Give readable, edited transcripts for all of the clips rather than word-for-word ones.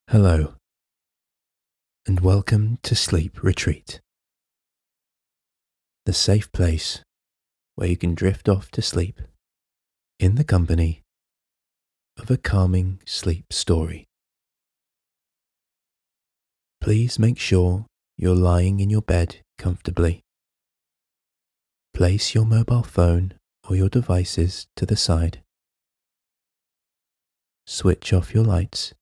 Hello, and welcome to Sleep Retreat, the safe place where you can drift off to sleep in the company of a calming sleep story. Please make sure you're lying in your bed comfortably. Place your mobile phone or your devices to the side. Switch off your lights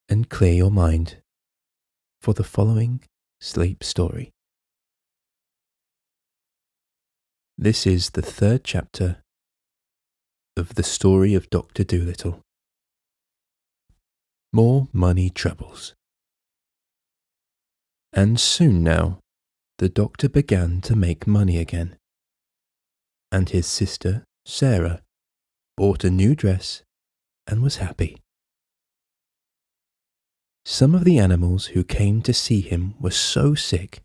and clear your mind for the following sleep story. This is the third chapter of the story of Doctor Dolittle. More money troubles. And soon now, the doctor began to make money again, and his sister, Sarah, bought a new dress and was happy. Some of the animals who came to see him were so sick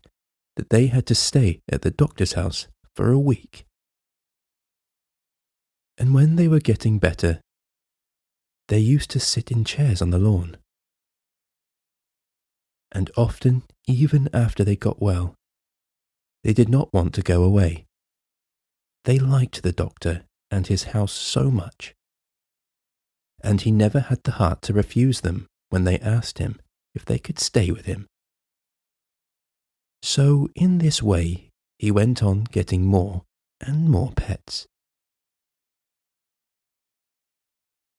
that they had to stay at the doctor's house for a week. And when they were getting better, they used to sit in chairs on the lawn. And often, even after they got well, they did not want to go away. They liked the doctor and his house so much, and he never had the heart to refuse them when they asked him if they could stay with him. So in this way, he went on getting more and more pets.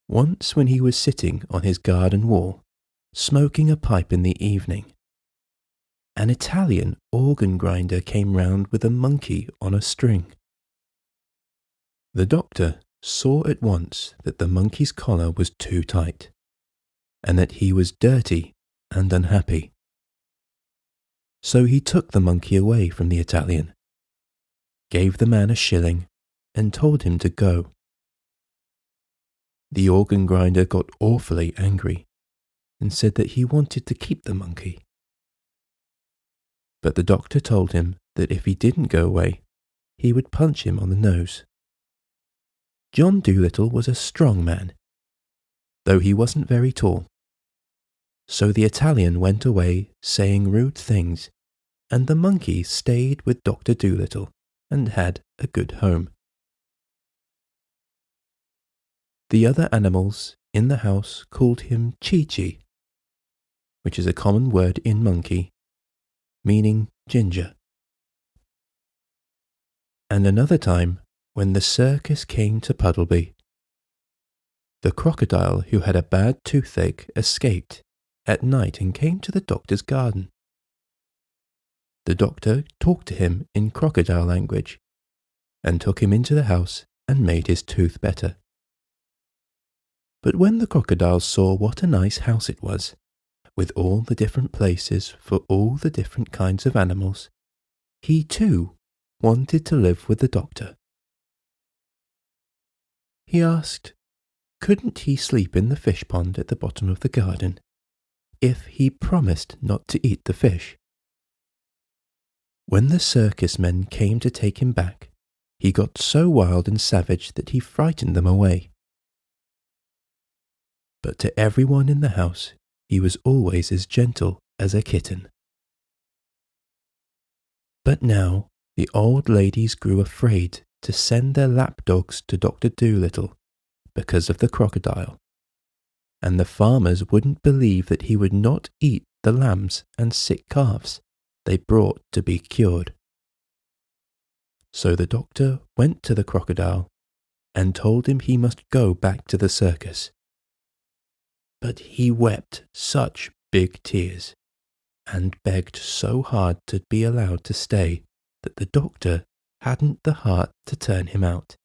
Once when he was sitting on his garden wall, smoking a pipe in the evening, an Italian organ grinder came round with a monkey on a string. The doctor saw at once that the monkey's collar was too tight, and that he was dirty and unhappy. So he took the monkey away from the Italian, gave the man a shilling, and told him to go. The organ grinder got awfully angry and said that he wanted to keep the monkey. But the doctor told him that if he didn't go away, he would punch him on the nose. John Dolittle was a strong man, though he wasn't very tall. So the Italian went away saying rude things, and the monkey stayed with Doctor Dolittle and had a good home. The other animals in the house called him Chi-Chi, which is a common word in monkey, meaning ginger. And another time, when the circus came to Puddleby, the crocodile who had a bad toothache escaped at night and came to the doctor's garden. The doctor talked to him in crocodile language and took him into the house and made his tooth better. But when the crocodile saw what a nice house it was, with all the different places for all the different kinds of animals, he too wanted to live with the doctor. He asked, couldn't he sleep in the fish pond at the bottom of the garden, if he promised not to eat the fish? When the circus men came to take him back, he got so wild and savage that he frightened them away. But to everyone in the house, he was always as gentle as a kitten. But now the old ladies grew afraid to send their lapdogs to Doctor Dolittle because of the crocodile, and the farmers wouldn't believe that he would not eat the lambs and sick calves they brought to be cured. So the doctor went to the crocodile and told him he must go back to the circus. But he wept such big tears and begged so hard to be allowed to stay that the doctor hadn't the heart to turn him out.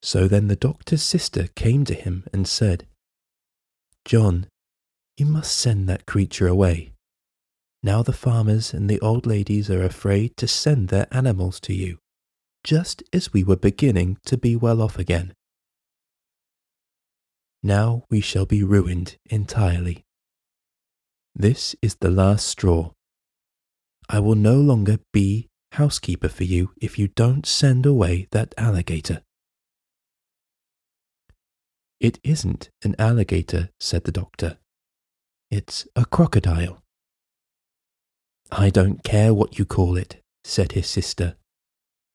So then the doctor's sister came to him and said, John, you must send that creature away. Now the farmers and the old ladies are afraid to send their animals to you, just as we were beginning to be well off again. Now we shall be ruined entirely. This is the last straw. I will no longer be housekeeper for you if you don't send away that alligator. "It isn't an alligator," said the doctor. "It's a crocodile." "I don't care what you call it," said his sister.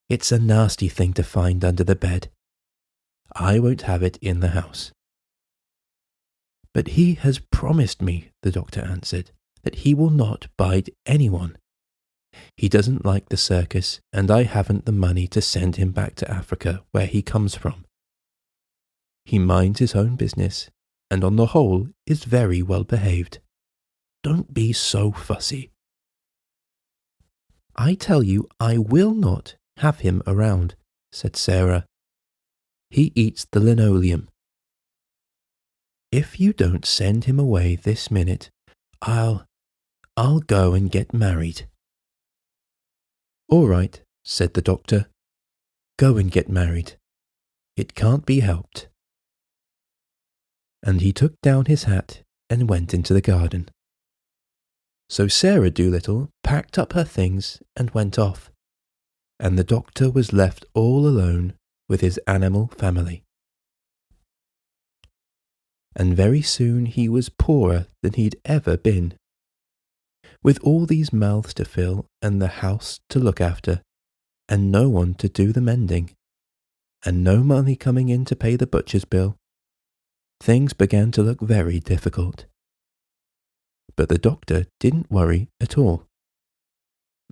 "It's a nasty thing to find under the bed. I won't have it in the house." "But he has promised me," the doctor answered, "that he will not bite anyone. He doesn't like the circus, and I haven't the money to send him back to Africa, where he comes from. He minds his own business, and on the whole is very well behaved. Don't be so fussy." "I tell you I will not have him around," said Sarah. "He eats the linoleum. If you don't send him away this minute, I'll go and get married." "All right," said the doctor. "Go and get married. It can't be helped." And he took down his hat and went into the garden. So Sarah Dolittle packed up her things and went off, and the doctor was left all alone with his animal family. And very soon he was poorer than he'd ever been. With all these mouths to fill and the house to look after, and no one to do the mending, and no money coming in to pay the butcher's bill, things began to look very difficult. But the doctor didn't worry at all.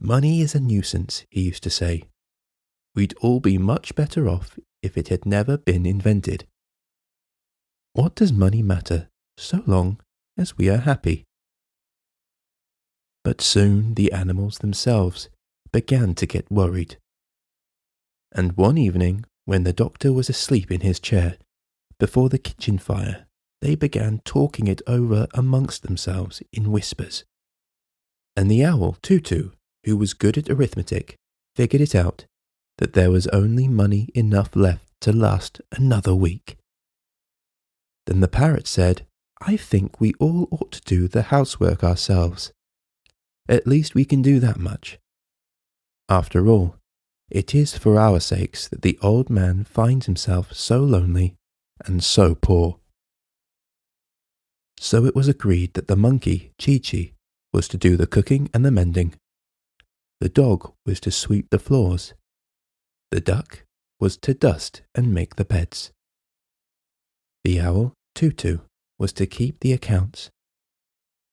"Money is a nuisance," he used to say. "We'd all be much better off if it had never been invented. What does money matter so long as we are happy?" But soon the animals themselves began to get worried. And one evening, when the doctor was asleep in his chair before the kitchen fire, they began talking it over amongst themselves in whispers. And the owl, Tutu, who was good at arithmetic, figured it out that there was only money enough left to last another week. Then the parrot said, "I think we all ought to do the housework ourselves. At least we can do that much. After all, it is for our sakes that the old man finds himself so lonely and so poor." So it was agreed that the monkey, Chi-Chi, was to do the cooking and the mending. The dog was to sweep the floors. The duck was to dust and make the beds. The owl, Tutu, was to keep the accounts,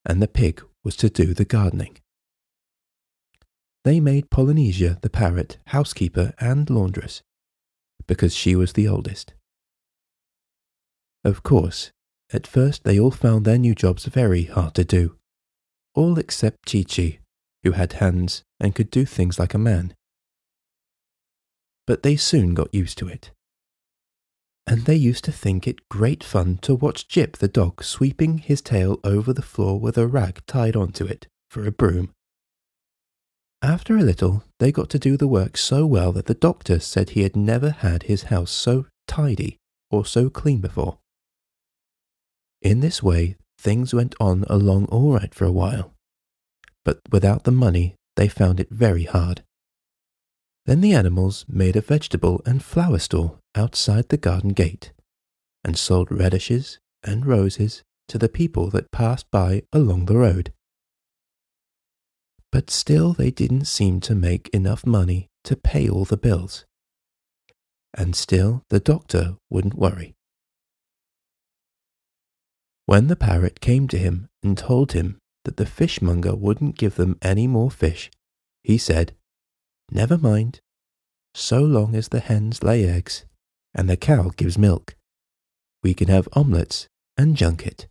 and the pig was to do the gardening. They made Polynesia, the parrot, housekeeper and laundress, because she was the oldest. Of course, at first they all found their new jobs very hard to do, all except Chi-Chi, who had hands and could do things like a man. But they soon got used to it. And they used to think it great fun to watch Jip the dog sweeping his tail over the floor with a rag tied onto it for a broom. After a little, they got to do the work so well that the doctor said he had never had his house so tidy or so clean before. In this way, things went on along all right for a while, but without the money, they found it very hard. Then the animals made a vegetable and flower stall outside the garden gate, and sold radishes and roses to the people that passed by along the road. But still they didn't seem to make enough money to pay all the bills. And still the doctor wouldn't worry. When the parrot came to him and told him that the fishmonger wouldn't give them any more fish, he said, "Never mind, so long as the hens lay eggs and the cow gives milk, we can have omelettes and junket.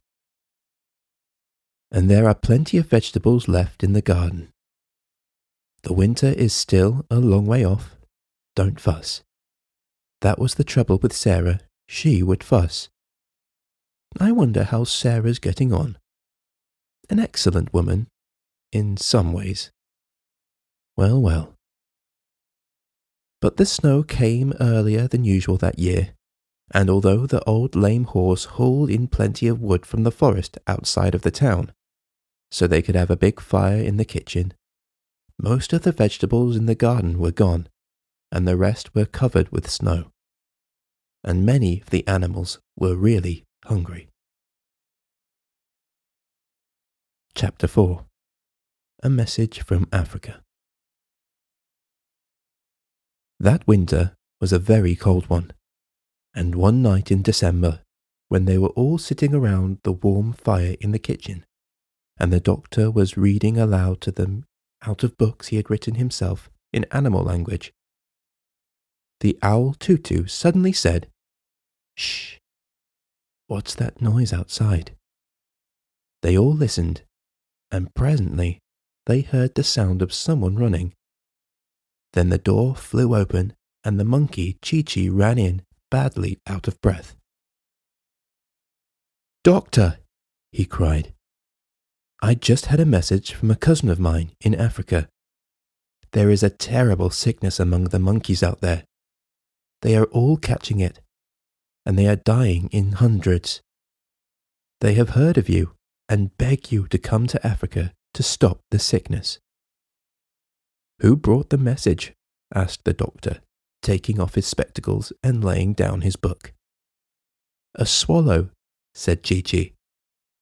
And there are plenty of vegetables left in the garden. The winter is still a long way off. Don't fuss." That was the trouble with Sarah. She would fuss. I wonder how Sarah's getting on. An excellent woman, in some ways. Well, well. But the snow came earlier than usual that year, and although the old lame horse hauled in plenty of wood from the forest outside of the town, so they could have a big fire in the kitchen, most of the vegetables in the garden were gone, and the rest were covered with snow. and many of the animals were really hungry. Chapter 4. A Message from Africa. That winter was a very cold one, and one night in December, when they were all sitting around the warm fire in the kitchen, and the doctor was reading aloud to them out of books he had written himself in animal language, the owl Tutu suddenly said, "Shh! What's that noise outside?" They all listened, and presently they heard the sound of someone running. Then the door flew open, and the monkey Chi-Chi ran in, badly out of breath. "Doctor," he cried, "I just had a message from a cousin of mine in Africa. There is a terrible sickness among the monkeys out there. They are all catching it, and they are dying in hundreds. They have heard of you and beg you to come to Africa to stop the sickness." "Who brought the message?" asked the doctor, taking off his spectacles and laying down his book. "A swallow," said Chi-Chi.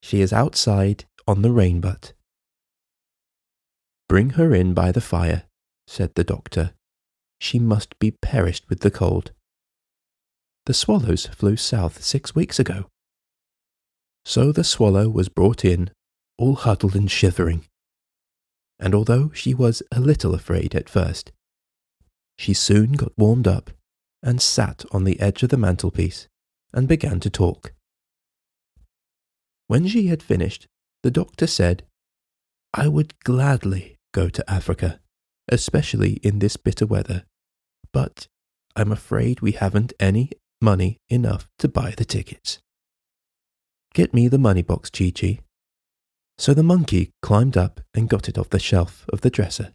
"She is outside on the rain butt." "Bring her in by the fire," said the doctor. "She must be perished with the cold. The swallows flew south 6 weeks ago." So the swallow was brought in, all huddled and shivering, and although she was a little afraid at first, she soon got warmed up and sat on the edge of the mantelpiece and began to talk. When she had finished, the doctor said, "I would gladly go to Africa, especially in this bitter weather, but I'm afraid we haven't any money enough to buy the tickets. Get me the money box, Chi-Chi." So the monkey climbed up and got it off the shelf of the dresser.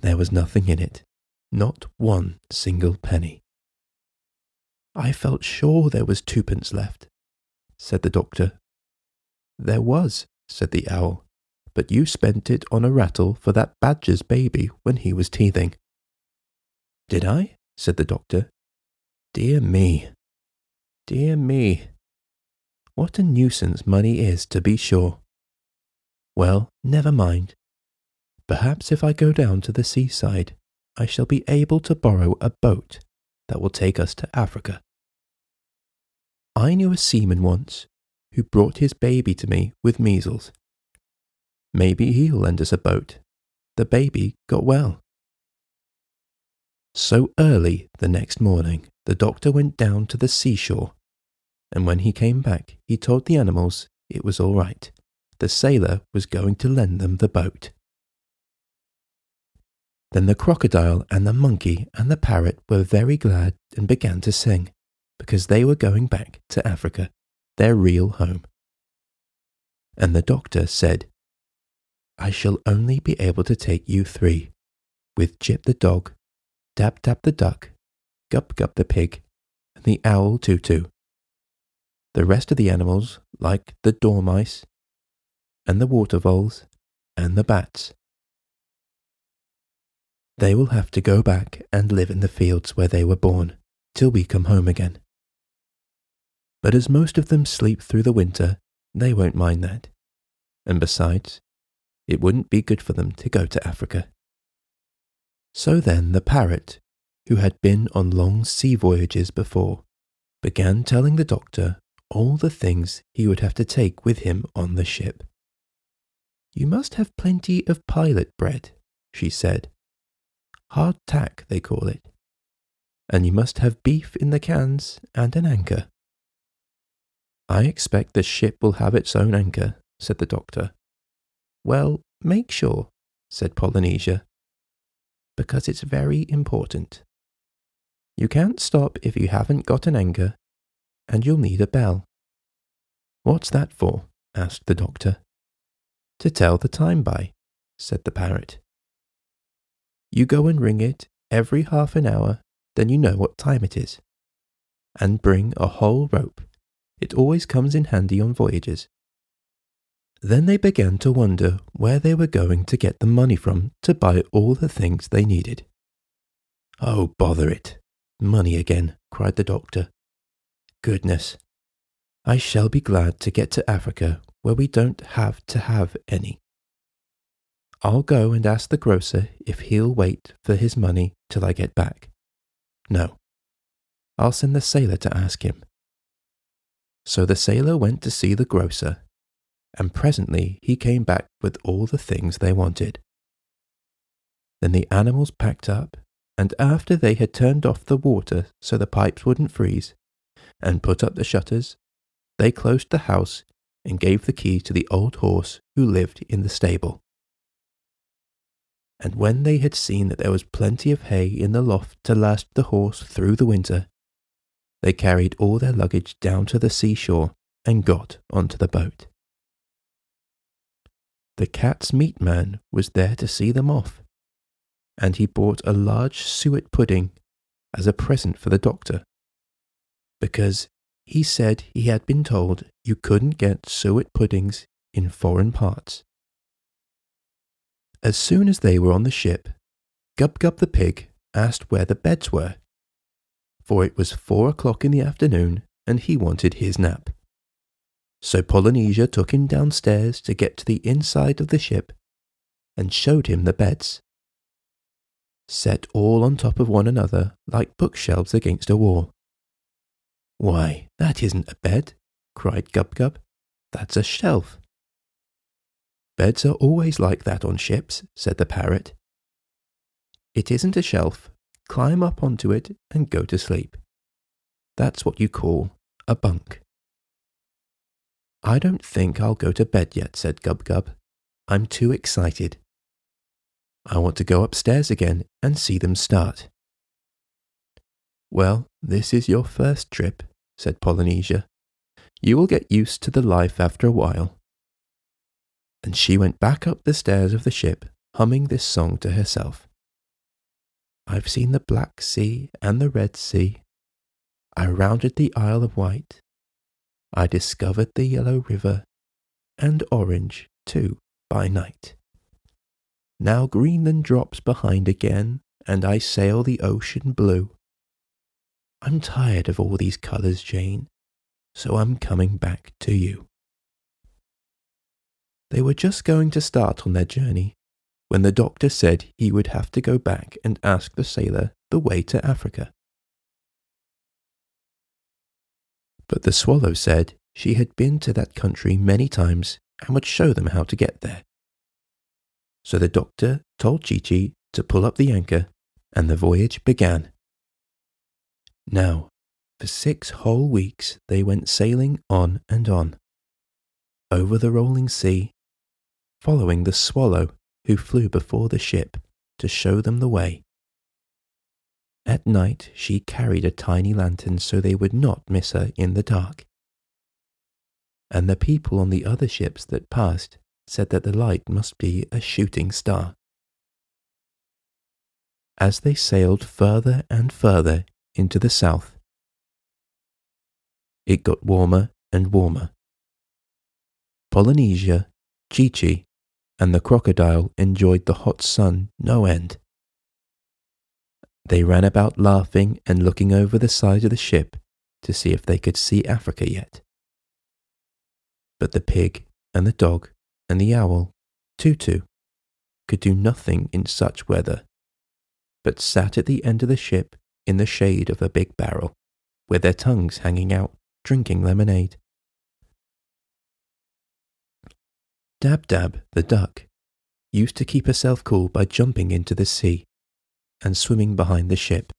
There was nothing in it, not one single penny. "I felt sure there was 2p left," said the doctor. "There was," said the owl, "but you spent it on a rattle for that badger's baby when he was teething." "Did I?" said the doctor. "Dear me, dear me. What a nuisance money is, to be sure. Well, never mind. Perhaps if I go down to the seaside, I shall be able to borrow a boat that will take us to Africa. I knew a seaman once who brought his baby to me with measles. Maybe he'll lend us a boat. The baby got well." So early the next morning, the doctor went down to the seashore, and when he came back, he told the animals it was all right. The sailor was going to lend them the boat. Then the crocodile and the monkey and the parrot were very glad and began to sing, because they were going back to Africa, their real home. And the doctor said, "I shall only be able to take you 3, with Jip the dog, Dab Dab the duck, Gub Gub the pig, and the owl Tutu. The rest of the animals, like the dormice, and the water voles, and the bats, they will have to go back and live in the fields where they were born, till we come home again. But as most of them sleep through the winter, they won't mind that. And besides, it wouldn't be good for them to go to Africa." So then the parrot, who had been on long sea voyages before, began telling the doctor all the things he would have to take with him on the ship. "You must have plenty of pilot bread," she said. "Hard tack, they call it. And you must have beef in the cans and an anchor." "I expect the ship will have its own anchor," said the doctor. "Well, make sure," said Polynesia, "because it's very important. You can't stop if you haven't got an anchor, and you'll need a bell." "What's that for?" asked the doctor. "To tell the time by," said the parrot. "You go and ring it every half an hour, then you know what time it is. And bring a whole rope. It always comes in handy on voyages." Then they began to wonder where they were going to get the money from to buy all the things they needed. "Oh, bother it! Money again," cried the doctor. "Goodness, I shall be glad to get to Africa where we don't have to have any. I'll go and ask the grocer if he'll wait for his money till I get back. No, I'll send the sailor to ask him." So the sailor went to see the grocer, and presently he came back with all the things they wanted. Then the animals packed up, and after they had turned off the water so the pipes wouldn't freeze, and put up the shutters, they closed the house and gave the key to the old horse who lived in the stable. And when they had seen that there was plenty of hay in the loft to last the horse through the winter, they carried all their luggage down to the seashore and got onto the boat. The cat's meat man was there to see them off, and he bought a large suet pudding as a present for the doctor, because he said he had been told you couldn't get suet puddings in foreign parts. As soon as they were on the ship, Gub-Gub the pig asked where the beds were, for it was 4 o'clock in the afternoon and he wanted his nap. So Polynesia took him downstairs to get to the inside of the ship and showed him the beds, set all on top of one another like bookshelves against a wall. "Why, that isn't a bed," cried Gub-Gub. "That's a shelf." "Beds are always like that on ships," said the parrot. "It isn't a shelf. Climb up onto it and go to sleep. That's what you call a bunk." "I don't think I'll go to bed yet," said Gub-Gub. "I'm too excited. I want to go upstairs again and see them start." "Well, this is your first trip," said Polynesia. "You will get used to the life after a while." And she went back up the stairs of the ship, humming this song to herself. "I've seen the Black Sea and the Red Sea. I rounded the Isle of Wight. I discovered the Yellow River, and Orange, too, by night. Now Greenland drops behind again, and I sail the ocean blue. I'm tired of all these colours, Jane, so I'm coming back to you." They were just going to start on their journey when the doctor said he would have to go back and ask the sailor the way to Africa. But the swallow said she had been to that country many times and would show them how to get there. So the doctor told Chi-Chi to pull up the anchor, and the voyage began. Now, for 6 whole weeks they went sailing on and on, over the rolling sea, following the swallow who flew before the ship to show them the way. At night she carried a tiny lantern so they would not miss her in the dark. And the people on the other ships that passed said that the light must be a shooting star. As they sailed further and further into the south, it got warmer and warmer. Polynesia, Chi-Chi, and the crocodile enjoyed the hot sun no end. They ran about laughing and looking over the side of the ship to see if they could see Africa yet. But the pig and the dog and the owl, Tutu, could do nothing in such weather, but sat at the end of the ship in the shade of a big barrel, with their tongues hanging out, drinking lemonade. Dab-Dab, the duck, used to keep herself cool by jumping into the sea and swimming behind the ship.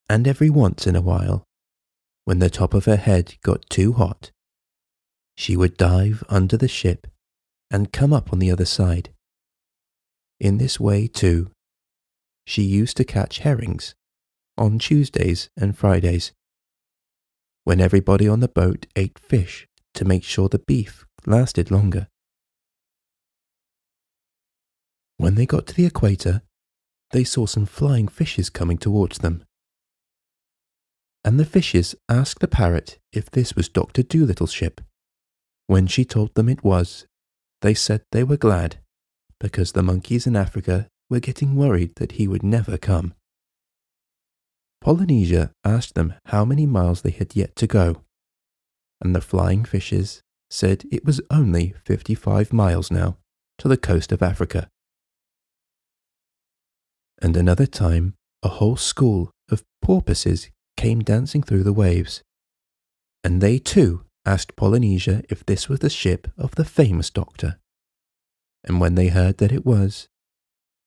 And every once in a while, when the top of her head got too hot, she would dive under the ship and come up on the other side. In this way, too, she used to catch herrings on Tuesdays and Fridays, when everybody on the boat ate fish to make sure the beef lasted longer. When they got to the equator, they saw some flying fishes coming towards them. And the fishes asked the parrot if this was Doctor Dolittle's ship. When she told them it was, they said they were glad, because the monkeys in Africa were getting worried that he would never come. Polynesia asked them how many miles they had yet to go, and the flying fishes said it was only 55 miles now to the coast of Africa. And another time, a whole school of porpoises came dancing through the waves, and they too asked Polynesia if this was the ship of the famous doctor. And when they heard that it was,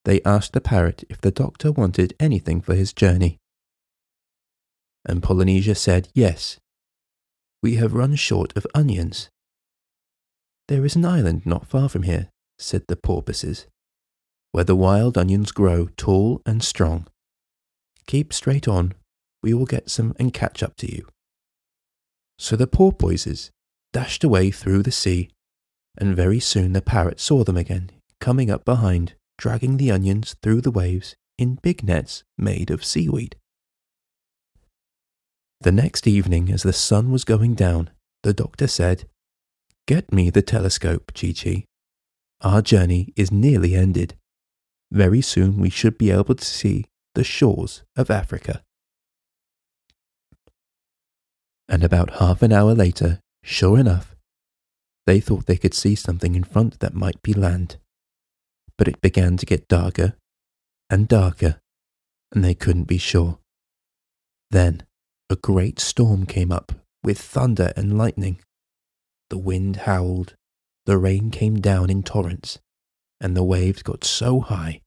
they asked the parrot if the doctor wanted anything for his journey. And Polynesia said yes. "We have run short of onions." "There is an island not far from here," said the porpoises, "where the wild onions grow tall and strong. Keep straight on, we will get some and catch up to you." So the porpoises dashed away through the sea, and very soon the parrot saw them again, coming up behind, dragging the onions through the waves in big nets made of seaweed. The next evening, as the sun was going down, the doctor said, "Get me the telescope, Chi-Chi. Our journey is nearly ended. Very soon we should be able to see the shores of Africa." And about half an hour later, sure enough, they thought they could see something in front that might be land. But it began to get darker and darker, and they couldn't be sure. Then a great storm came up with thunder and lightning. The wind howled, the rain came down in torrents, and the waves got so high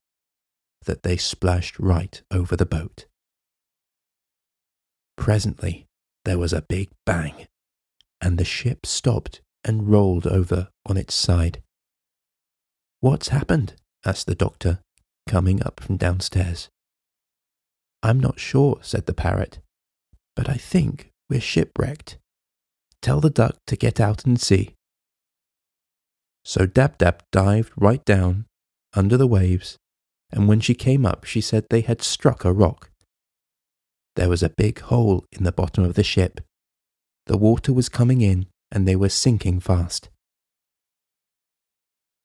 that they splashed right over the boat. Presently, there was a big bang, and the ship stopped and rolled over on its side. "What's happened?" asked the doctor, coming up from downstairs. "I'm not sure," said the parrot, "but I think we're shipwrecked. Tell the duck to get out and see." So Dab-Dab dived right down under the waves, and when she came up she said they had struck a rock. There was a big hole in the bottom of the ship. The water was coming in and they were sinking fast.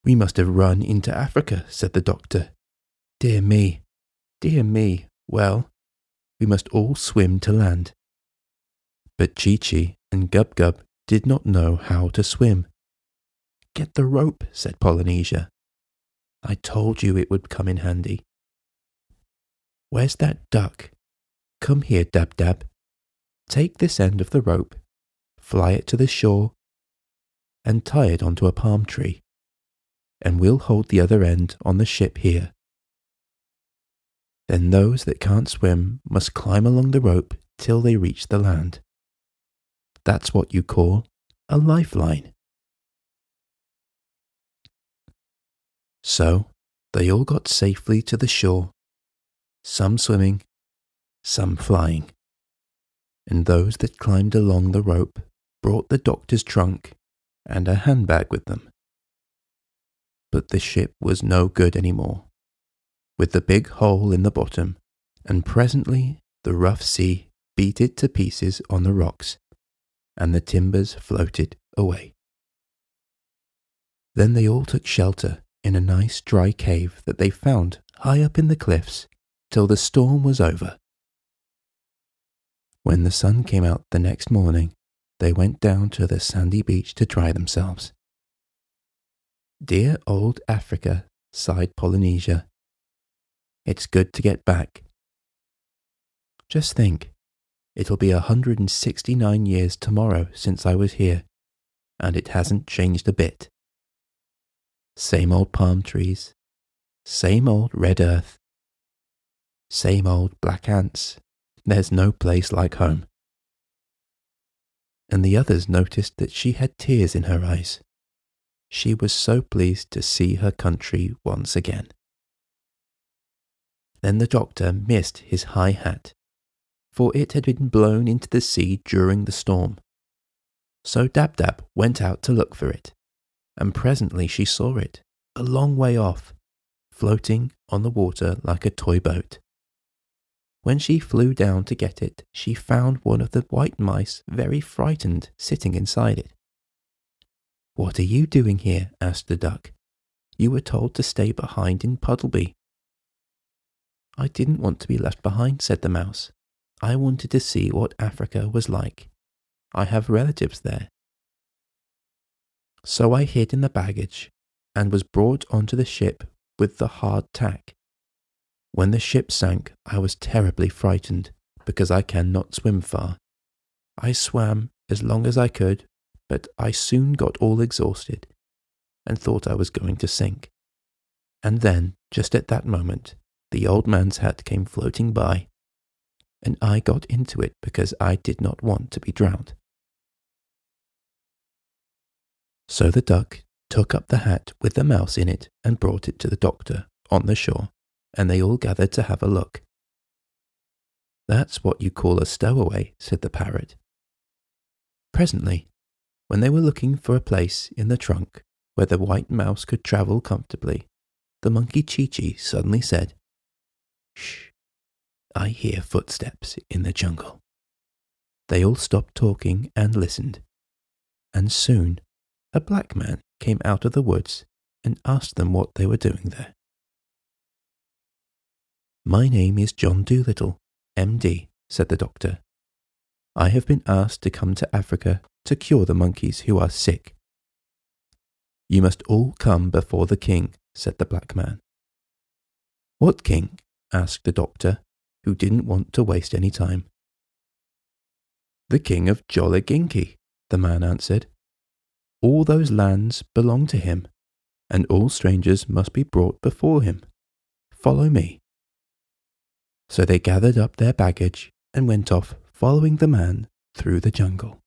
"We must have run into Africa," said the doctor. Dear me, well, we must all swim to land." But Chi-Chi and Gub-Gub did not know how to swim. "Get the rope," said Polynesia. "I told you it would come in handy." "Where's that duck? Come here, Dab-Dab. Take this end of the rope, fly it to the shore, and tie it onto a palm tree, and we'll hold the other end on the ship here. Then those that can't swim must climb along the rope till they reach the land. That's what you call a lifeline." So they all got safely to the shore, some swimming, some flying, and those that climbed along the rope brought the doctor's trunk and a handbag with them. But the ship was no good anymore, with the big hole in the bottom, and presently the rough sea beat it to pieces on the rocks, and the timbers floated away. Then they all took shelter in a nice dry cave that they found high up in the cliffs till the storm was over. When the sun came out the next morning, they went down to the sandy beach to dry themselves. "Dear old Africa," sighed Polynesia. "It's good to get back. Just think, it'll be 169 years tomorrow since I was here, and it hasn't changed a bit. Same old palm trees, same old red earth, same old black ants. There's no place like home." And the others noticed that she had tears in her eyes. She was so pleased to see her country once again. Then the doctor missed his high hat, for it had been blown into the sea during the storm. So Dab-Dab went out to look for it, and presently she saw it, a long way off, floating on the water like a toy boat. When she flew down to get it, she found one of the white mice very frightened sitting inside it. "What are you doing here?" asked the duck. "You were told to stay behind in Puddleby." "I didn't want to be left behind," said the mouse. I wanted to see what Africa was like. I have relatives there. So I hid in the baggage and was brought onto the ship with the hard tack. When the ship sank, I was terribly frightened because I cannot swim far. I swam as long as I could, but I soon got all exhausted and thought I was going to sink. And then, just at that moment, the old man's hat came floating by, and I got into it because I did not want to be drowned. So the duck took up the hat with the mouse in it and brought it to the doctor on the shore, and they all gathered to have a look. "That's what you call a stowaway," said the parrot. Presently, when they were looking for a place in the trunk where the white mouse could travel comfortably, the monkey Chi-Chi suddenly said, "Shh, I hear footsteps in the jungle." They all stopped talking and listened, and soon a black man came out of the woods and asked them what they were doing there. "My name is John Dolittle, MD," said the doctor. "I have been asked to come to Africa to cure the monkeys who are sick." "You must all come before the king," said the black man. "What king?" asked the doctor, who didn't want to waste any time. "The king of Jolliginki," the man answered. "All those lands belong to him, and all strangers must be brought before him. Follow me." So they gathered up their baggage and went off following the man through the jungle.